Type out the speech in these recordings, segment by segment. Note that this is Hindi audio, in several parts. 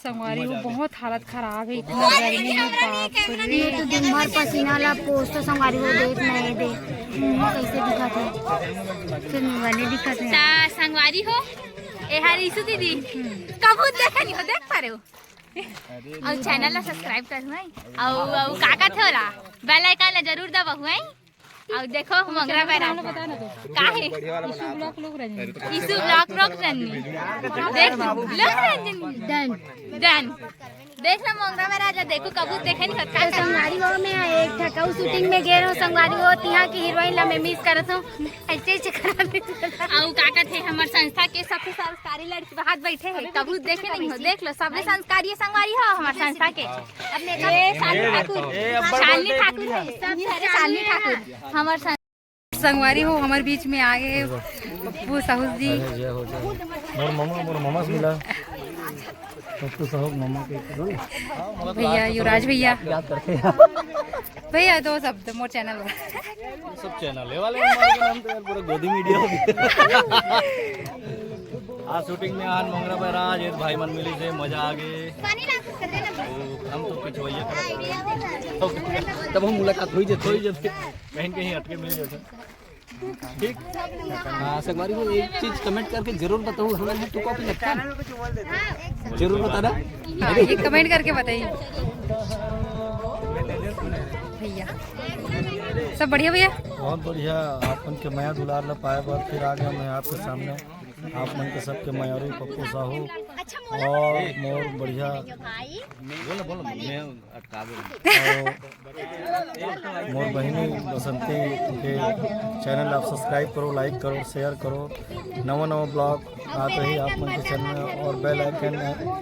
संगवारी हो बहुत हालत खराब है, इतना गर्मी है बाप रे। ये तो दिन भर पसीना ला पोस्ट संगवारी हो देख नहीं दे कैसे दिखत है, फिर वाले दिखत है संगवारी हो ए हरी सु दीदी कबूत देखनी हो देख पारे हो और चैनल ला सब्सक्राइब कर भाई और काका थोला बेल आइकन ला जरूर दबाओ है और देखो मंगरा बैरा बता ना तो का है इशू ब्लॉक लोग रंजन इशू ब्लॉक देख लोग रंजन डन देख ना मंगरा में राजा देखो कबूत देखे नहीं होता संगवारी हो में एक ठकाऊ शूटिंग में गए हो संगवारी हो तिहा की हीरोइन ला मैं मिस करत हूं ऐसे ऐसे करा दे और काका थे हमार संस्था के सबसे संस्कारी लड़की बाहर बैठे हैं कबूत देखे नहीं हो देख लो सबसे संस्कारी संगवारी हो हमार संस्था के अपने शालिनी ठाकुर शालिनी ठाकुर हमार संगवारी हो हमारे बीच में आ गए पप्पू साहू जी। मोर मामा से मिला पप्पू साहू मामा के भैया युवराज भैया भैया दो शब्द मोर चैनल सब चैनल है वाले हमारे नाम तो यार पूरा गोदी मीडिया हो गया। आज शूटिंग में आज मंगरा बैराज एक भाई मन मिली से मजा आ गए हम तो पिछवैया तब हम मुलाकात हुई जब कहीं कहीं हटके मिल जाते ठीक। संगवारी को एक चीज कमेंट करके जरूर बताओ हमें तो कॉपी लगता है जरूर बताना ये कमेंट करके बताइए भैया। सब बढ़िया भैया बहुत बढ़िया आपन के माया दुलार ला पाए बार फिर आ गया मैं आपके सामने आप मन के सबके मयूरी पप्पू साहू और मोर बढ़िया बोलो मैं अटका दे मोर बहनी बसंती के चैनल आप सब्सक्राइब करो लाइक करो शेयर करो नवा ब्लॉग आते ही आप मन के चैनल और बेल आइकन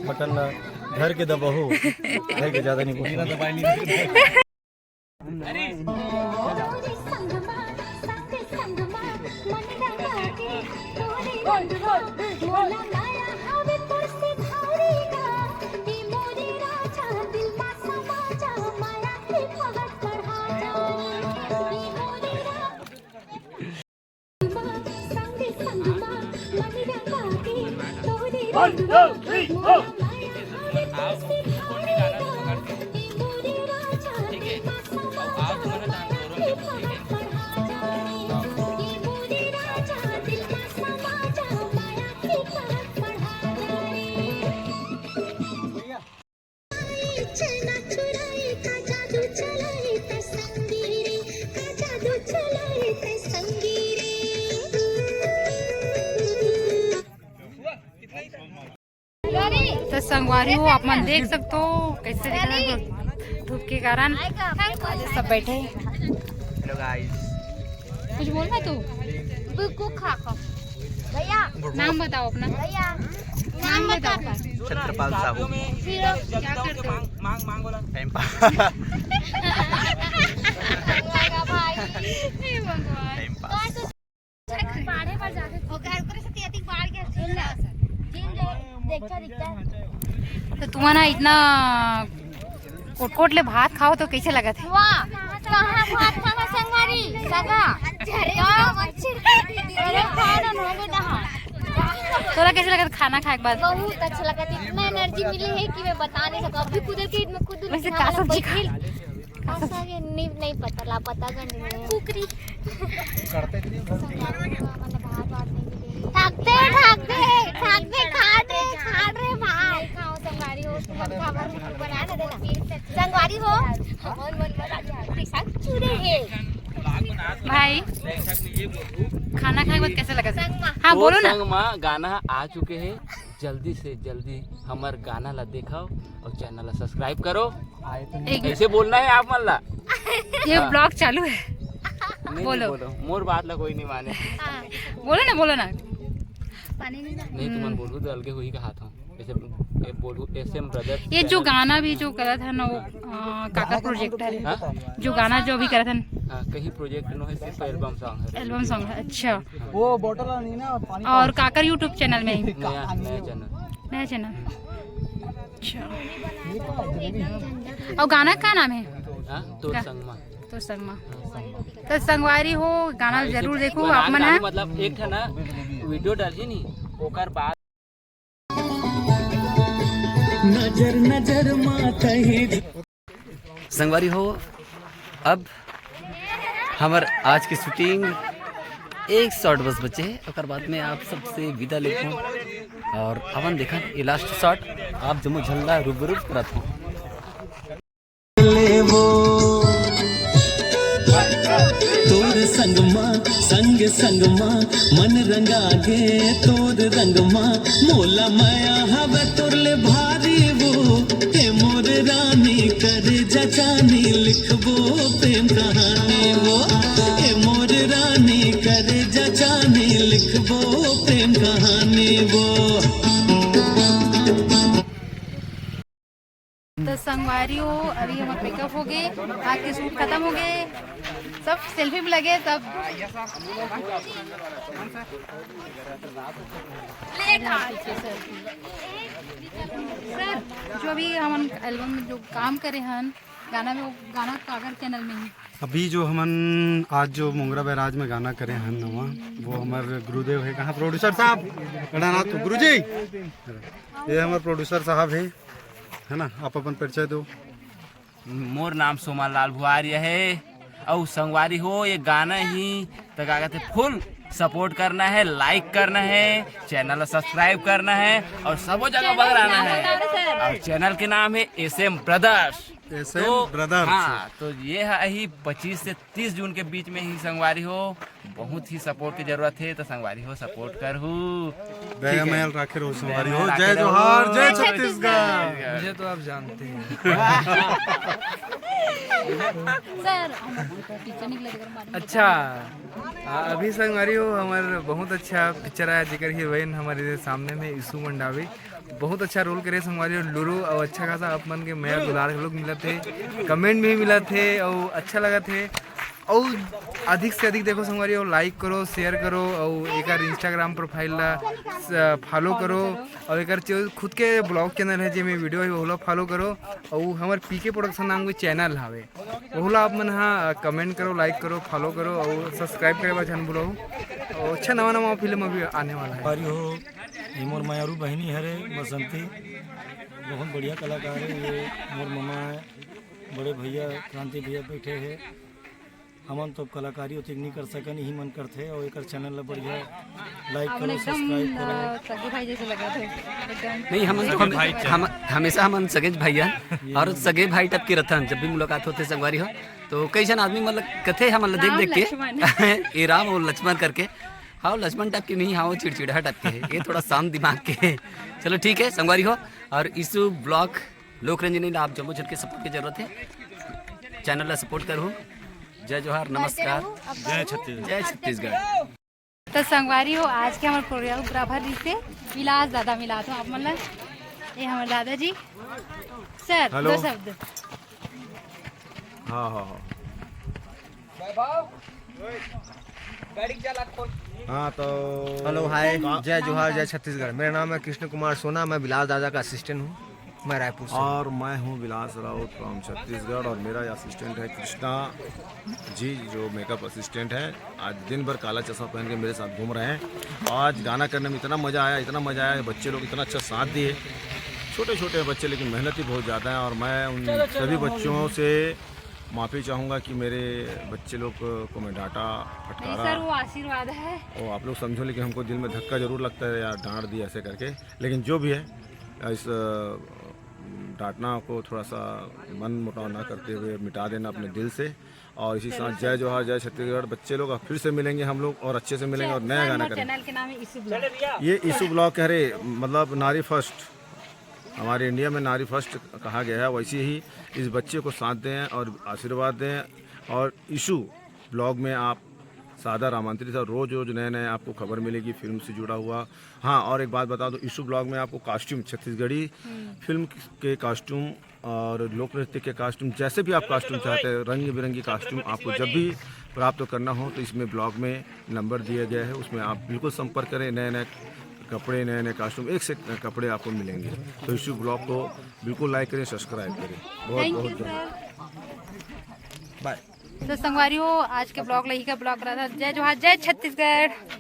बटन ला घर के दबाओ घर के ज़्यादा नहीं पूछना दबाई नहीं तो संगवारी हो आप मन देख सकते हो कैसे दिख रहा है धूप के कारण सब बैठे। हेलो गाइस कुछ बोलना तू बुकु खा खा भैया नाम बताओ अपना भैया नाम बताओ छत्रपाल साहू फिर क्या करते हो मांग बोला टाइम पास भाई टाइम पास बाढ़े पर जाके ओकर करे से अति बाढ़ के झील देखा दिखता है। तो तुम्हारा इतना कोट ले भात खाओ तो कैसे लगा था? वाह कहां भात खाना संगवारी सगा अरे खाना हो बेटा तोरा कैसे लगा खाना खाए के बाद? बहुत अच्छा लगा इतना एनर्जी मिली है कि मैं बता नहीं सकता अभी कुदर के मैं खुद वैसे का सब्जी खा नहीं पता ला पता नहीं कुकरी करते थकते खा दे भाई खाओ संगवारी हो तुम खबर बना ना देना संगवारी हो मन पैसा चूरे है भाई खाना खाने के बाद कैसे लगा? हाँ बोलो ना। संग में गाना आ चुके हैं जल्दी से जल्दी हमार गाना ला देखो और चैनल ला सब्सक्राइब करो ऐसे बोलना है आप मन ला ये ब्लॉग चालू है बोलो मोर बात ला कोई नहीं माने बोलो ना नहीं तुम बोलू तो अलगे हुई का हाथ हूँ ऐसे बोलू ऐसे ब्रदर ये जो गाना भी जो करा था ना वो काका प्रोजेक्टर है जो गाना जो भी करा था कहीं प्रोजेक्ट नो है सिर्फ एल्बम सॉन्ग है अच्छा वो बोतल नहीं ना पानी और काकर यूट्यूब चैनल में नया चैनल अच्छा और गाना का नाम है तो संगमा तो संगवारी हो गाना जरूर देखो आप मन मतलब एक था ना वीडियो डाली नहीं ओकर बाद नजर नजर माता संगवारी हो, अब हमार आज की शूटिंग एक शॉट बस बचे है, और बाद में आप सबसे विदा लेते हूँ। और अपन देखा ये लास्ट शॉट आप जमो झल्ला रूप करत हूँ। तोर संगमा संग संगमा मन रंगा गे तोर रंगमा मोला माया हवे तोरले भारी वो हे मोर रानी कर जचानी लिखबो प्रेम कहानी वो हे मोर रानी कर जचानी लिखबो प्रेम कहानी वो। तो संगवारी हो, अभी हमारा मेकअप हो गए, आज के शूट खत्म हो गए, सब सेल्फी में लगे सब। सर जो अभी हम एल्बम में जो काम करे हन गाना में, वो गाना कागर चैनल में ही अभी जो हमन आज जो मोंगरा बैराज में गाना करे हन नवा, वो हमारे गुरुदेव है। कहाँ प्रोड्यूसर साहब गणानाथ तो गुरु जी, ये हमारे प्रोड्यूसर साहब है ना। आप अपन परिचय दो। मोर नाम सोमन लाल भुआरिया है, और संगवारी हो ये गाना ही तो क्या कहते फुल सपोर्ट करना है, लाइक करना है, चैनल सब्सक्राइब करना है और सब जगह बगराना है। और चैनल के नाम है SM ब्रदर्स। ब्रदर्स हाँ, तो ये है ही 25 से 30 जून के बीच में ही संगवारी हो, बहुत ही सपोर्ट की जरूरत है, तो संगवारी हो सपोर्ट कर महल राखे रहो संगवारी हो। जय जोहार, जय छत्तीसगढ़। मुझे तो आप जानते हैं। सर अच्छा, अभी संगवारी हो हमारे बहुत अच्छा पिक्चर आया, जिकर हीरोइन हमारे सामने में ईशु मंडावी बहुत अच्छा रोल करे संगवारी हो लुरु, और अच्छा खासा अपन के मेरा दुलार लोग मिला थे, कमेंट भी मिला थे और अच्छा लगा थे। और अधिक से अधिक देखो संगवारी हो, लाइक करो, शेयर करो, और एक इंस्टाग्राम प्रोफाइल ला फॉलो करो, और एक खुद के ब्लॉग चैनल है जो मैं वीडियो है वो फॉलो करो, और हमारे पीके प्रोडक्शन नाम के चैनल हवे वो आप मन हाँ कमेंट करो, लाइक करो, फॉलो करो और सब्सक्राइब करे बा जान बोलो। और अच्छा नवा नवा फिल्म अभी आने वाला है। हो ये मोर मायारू बहनी हरे बसंती, बहुत बढ़िया कलाकार है। ये मोर ममा है, बड़े भैया क्रांति भैया बैठे हैं। हमन तो कलाकारी उतनी नहीं कर सकन, ही मन करते। और एक चैनल ला बढ़िया लाइक करो, सब्सक्राइब करो। सगे भाई जैसे लगा थे एकदम। नहीं हम हमेशा हम सगे भैया और सगे भाई टप के रहते हैं। जब भी मुलाकात होते संगवारी हो तो कई जन आदमी मतलब कथे हम देख के ये राम और लक्ष्मण करके, हाँ लक्ष्मण टाइप के नहीं, हाँ वो चिड़चिड़ा टाइप के है, ये थोड़ा शांत दिमाग के है। चलो ठीक है संगवारी हो। और ईशु ब्लॉग लोक रंजनी आप जम्मू झट के सपोर्ट की जरूरत है, चैनल ला सपोर्ट करो। जय जोहार, नमस्कार, जय छत्तीसगढ़, जय छत्तीसगढ़। तो संगवारी हो, आज के हमारे कोरियोग्राफर जी से विलास दादा मिला तो आप मतलब ये हमारे दादाजी। सर दो शब्द। हाँ हाँ हाँ तो हेलो हाय, जय जोहार, जय छत्तीसगढ़। मेरा नाम है कृष्ण कुमार सोना, मैं विलास दादा का असिस्टेंट हूँ, मैं रायपुर से। और मैं हूँ विलास राउत फ्रॉम छत्तीसगढ़, और मेरा असिस्टेंट है कृष्णा जी, जो मेकअप असिस्टेंट है। आज दिन भर काला चश्मा पहन के मेरे साथ घूम रहे हैं। आज गाना करने में इतना मज़ा आया, इतना मज़ा आया, बच्चे लोग इतना अच्छा साथ दिए। छोटे छोटे बच्चे लेकिन मेहनती बहुत ज़्यादा हैं, और मैं उन सभी बच्चों से माफ़ी चाहूँगा कि मेरे बच्चे लोग को मैं डांटा फटकारा। सर वो आशीर्वाद है, वो आप लोग समझो, लेकिन हमको दिल में धक्का जरूर लगता है यार, डांट दिया ऐसे करके। लेकिन जो भी है, इस डांटना को थोड़ा सा मन मुटाव ना करते हुए मिटा देना अपने दिल से। और इसी साथ जय जोहार, जय छत्तीसगढ़। बच्चे लोग फिर से मिलेंगे हम लोग, और अच्छे से मिलेंगे, और नया गाना करेंगे। चैनल के नाम है ईशु ब्लॉग। ये ईशु ब्लॉग कह रहे मतलब नारी फर्स्ट, हमारे इंडिया में नारी फर्स्ट कहा गया है। वैसे ही इस बच्चे को साथ दें और आशीर्वाद दें। और ईशु ब्लॉग में आप सादर आमंत्रित है, रोज़ रोज़ नए नए आपको खबर मिलेगी फिल्म से जुड़ा हुआ। हाँ, और एक बात बता दो, ईशु ब्लॉग में आपको कास्ट्यूम, छत्तीसगढ़ी फिल्म के कास्ट्यूम और लोक नृत्य के कास्ट्यूम, जैसे भी आप कास्ट्यूम चाहते हैं, रंग बिरंगी कास्ट्यूम आपको जब भी प्राप्त करना हो तो इसमें ब्लॉग में नंबर दिया गया है, उसमें आप बिल्कुल संपर्क करें। नए नए कपड़े, नए नए कास्ट्यूम, एक से कपड़े आपको मिलेंगे। तो ईशु ब्लॉग को बिल्कुल लाइक करें, सब्सक्राइब करें। बहुत बहुत धन्यवाद, बाय। तो संगवारी हो, आज के ब्लॉग लही का ब्लॉग रहा था। जय जोहार, जय छत्तीसगढ़।